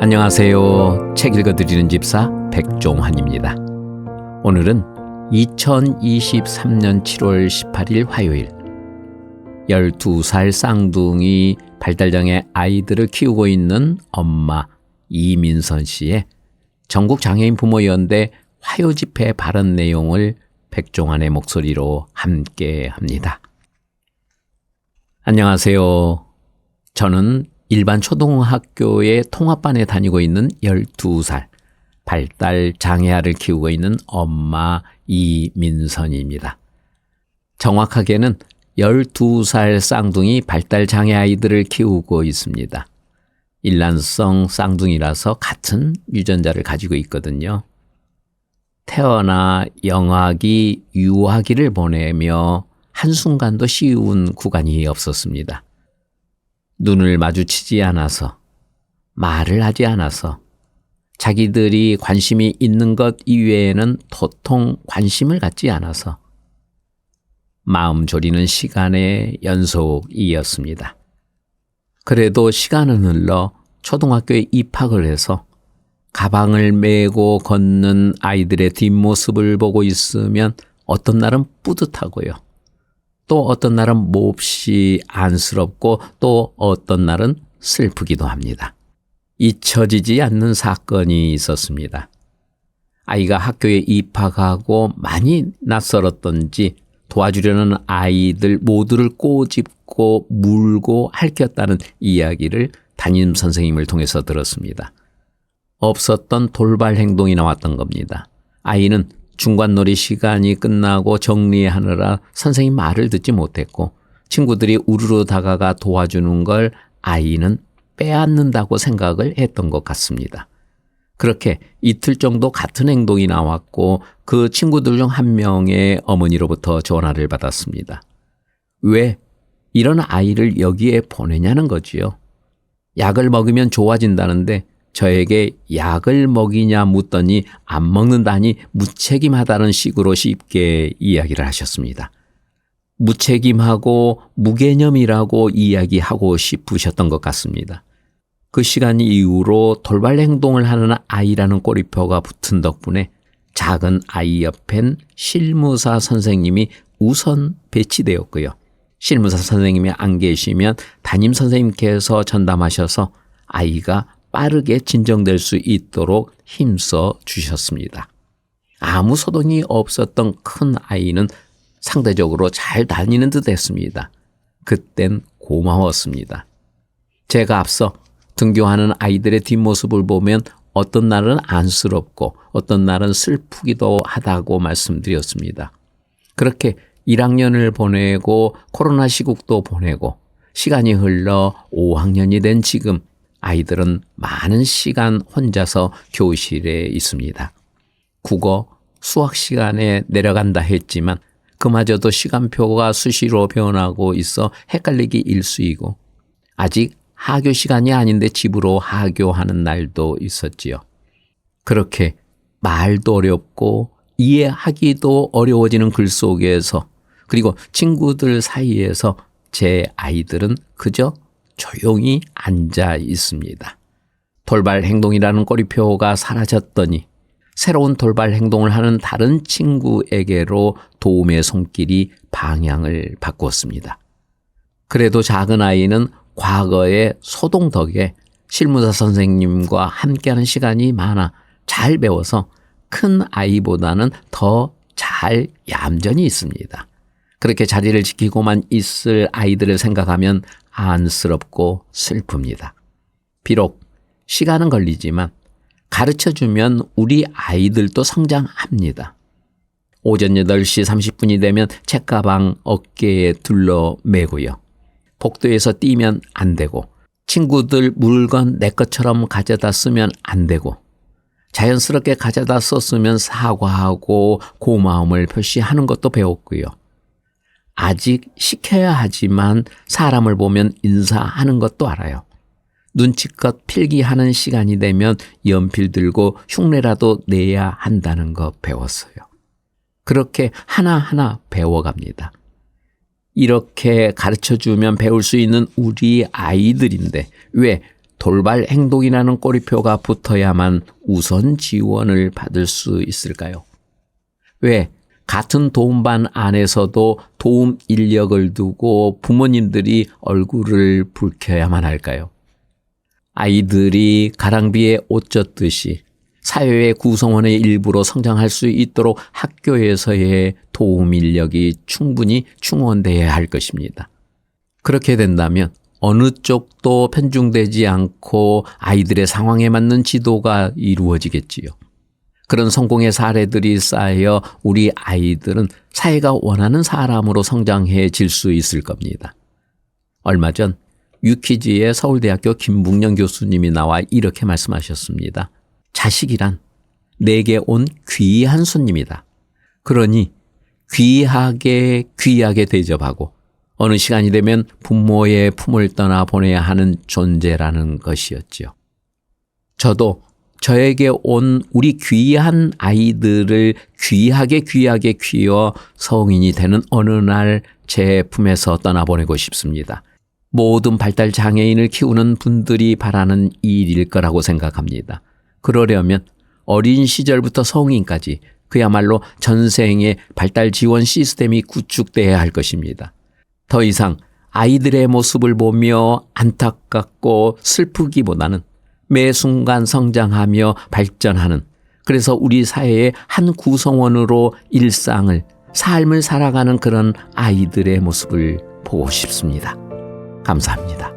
안녕하세요. 책 읽어드리는 집사 백종환입니다. 오늘은 2023년 7월 18일 화요일 12살 쌍둥이 발달장애 아이들을 키우고 있는 엄마 이민선 씨의 전국장애인 부모연대 화요집회 발언 내용을 백종환의 목소리로 함께 합니다. 안녕하세요. 저는 일반 초등학교의 통합반에 다니고 있는 12살 발달 장애아를 키우고 있는 엄마 이민선입니다. 정확하게는 12살 쌍둥이 발달 장애 아이들을 키우고 있습니다. 일란성 쌍둥이라서 같은 유전자를 가지고 있거든요. 태어나 영아기, 유아기를 보내며 한순간도 쉬운 구간이 없었습니다. 눈을 마주치지 않아서, 말을 하지 않아서, 자기들이 관심이 있는 것 이외에는 도통 관심을 갖지 않아서 마음 졸이는 시간의 연속이었습니다. 그래도 시간은 흘러 초등학교에 입학을 해서 가방을 메고 걷는 아이들의 뒷모습을 보고 있으면 어떤 날은 뿌듯하고요. 또 어떤 날은 몹시 안쓰럽고 또 어떤 날은 슬프기도 합니다. 잊혀지지 않는 사건이 있었습니다. 아이가 학교에 입학하고 많이 낯설었던지 도와주려는 아이들 모두를 꼬집고 물고 핥혔다는 이야기를 담임 선생님을 통해서 들었습니다. 없었던 돌발 행동이 나왔던 겁니다. 아이는 중간놀이 시간이 끝나고 정리하느라 선생님 말을 듣지 못했고 친구들이 우르르 다가가 도와주는 걸 아이는 빼앗는다고 생각을 했던 것 같습니다. 그렇게 이틀 정도 같은 행동이 나왔고 그 친구들 중 한 명의 어머니로부터 전화를 받았습니다. 왜 이런 아이를 여기에 보내냐는 거지요. 약을 먹으면 좋아진다는데 저에게 약을 먹이냐 묻더니 안 먹는다니 무책임하다는 식으로 쉽게 이야기를 하셨습니다. 무책임하고 무개념이라고 이야기하고 싶으셨던 것 같습니다. 그 시간 이후로 돌발 행동을 하는 아이라는 꼬리표가 붙은 덕분에 작은 아이 옆엔 실무사 선생님이 우선 배치되었고요. 실무사 선생님이 안 계시면 담임 선생님께서 전담하셔서 아이가 빠르게 진정될 수 있도록 힘써 주셨습니다. 아무 소동이 없었던 큰 아이는 상대적으로 잘 다니는 듯 했습니다. 그땐 고마웠습니다. 제가 앞서 등교하는 아이들의 뒷모습을 보면 어떤 날은 안쓰럽고 어떤 날은 슬프기도 하다고 말씀드렸습니다. 그렇게 1학년을 보내고 코로나 시국도 보내고 시간이 흘러 5학년이 된 지금 아이들은 많은 시간 혼자서 교실에 있습니다. 국어, 수학 시간에 내려간다 했지만 그마저도 시간표가 수시로 변하고 있어 헷갈리기 일쑤이고 아직 하교 시간이 아닌데 집으로 하교하는 날도 있었지요. 그렇게 말도 어렵고 이해하기도 어려워지는 글 속에서 그리고 친구들 사이에서 제 아이들은 그저 조용히 앉아 있습니다. 돌발 행동이라는 꼬리표가 사라졌더니 새로운 돌발 행동을 하는 다른 친구에게로 도움의 손길이 방향을 바꾸었습니다. 그래도 작은 아이는 과거의 소동 덕에 실무사 선생님과 함께하는 시간이 많아 잘 배워서 큰 아이보다는 더 잘 얌전히 있습니다. 그렇게 자리를 지키고만 있을 아이들을 생각하면 안쓰럽고 슬픕니다. 비록 시간은 걸리지만 가르쳐주면 우리 아이들도 성장합니다. 오전 8시 30분이 되면 책가방 어깨에 둘러매고요. 복도에서 뛰면 안 되고 친구들 물건 내 것처럼 가져다 쓰면 안 되고 자연스럽게 가져다 썼으면 사과하고 고마움을 표시하는 것도 배웠고요. 아직 시켜야 하지만 사람을 보면 인사하는 것도 알아요. 눈치껏 필기하는 시간이 되면 연필 들고 흉내라도 내야 한다는 거 배웠어요. 그렇게 하나하나 배워갑니다. 이렇게 가르쳐주면 배울 수 있는 우리 아이들인데 왜 돌발 행동이라는 꼬리표가 붙어야만 우선 지원을 받을 수 있을까요? 왜 같은 도움반 안에서도 도움 인력을 두고 부모님들이 얼굴을 붉혀야만 할까요? 아이들이 가랑비에 옷 젖듯이 사회의 구성원의 일부로 성장할 수 있도록 학교에서의 도움 인력이 충분히 충원되어야 할 것입니다. 그렇게 된다면 어느 쪽도 편중되지 않고 아이들의 상황에 맞는 지도가 이루어지겠지요. 그런 성공의 사례들이 쌓여 우리 아이들은 사회가 원하는 사람으로 성장해질 수 있을 겁니다. 얼마 전 유퀴즈의 서울대학교 김북년 교수님이 나와 이렇게 말씀하셨습니다. 자식이란 내게 온 귀한 손님이다. 그러니 귀하게 대접하고 어느 시간이 되면 부모의 품을 떠나 보내야 하는 존재라는 것이었죠. 저도 저에게 온 우리 귀한 아이들을 귀하게 키워 성인이 되는 어느 날 제 품에서 떠나보내고 싶습니다. 모든 발달 장애인을 키우는 분들이 바라는 일일 거라고 생각합니다. 그러려면 어린 시절부터 성인까지 그야말로 전생의 발달 지원 시스템이 구축돼야 할 것입니다. 더 이상 아이들의 모습을 보며 안타깝고 슬프기보다는 매 순간 성장하며 발전하는, 그래서 우리 사회의 한 구성원으로 삶을 살아가는 그런 아이들의 모습을 보고 싶습니다. 감사합니다.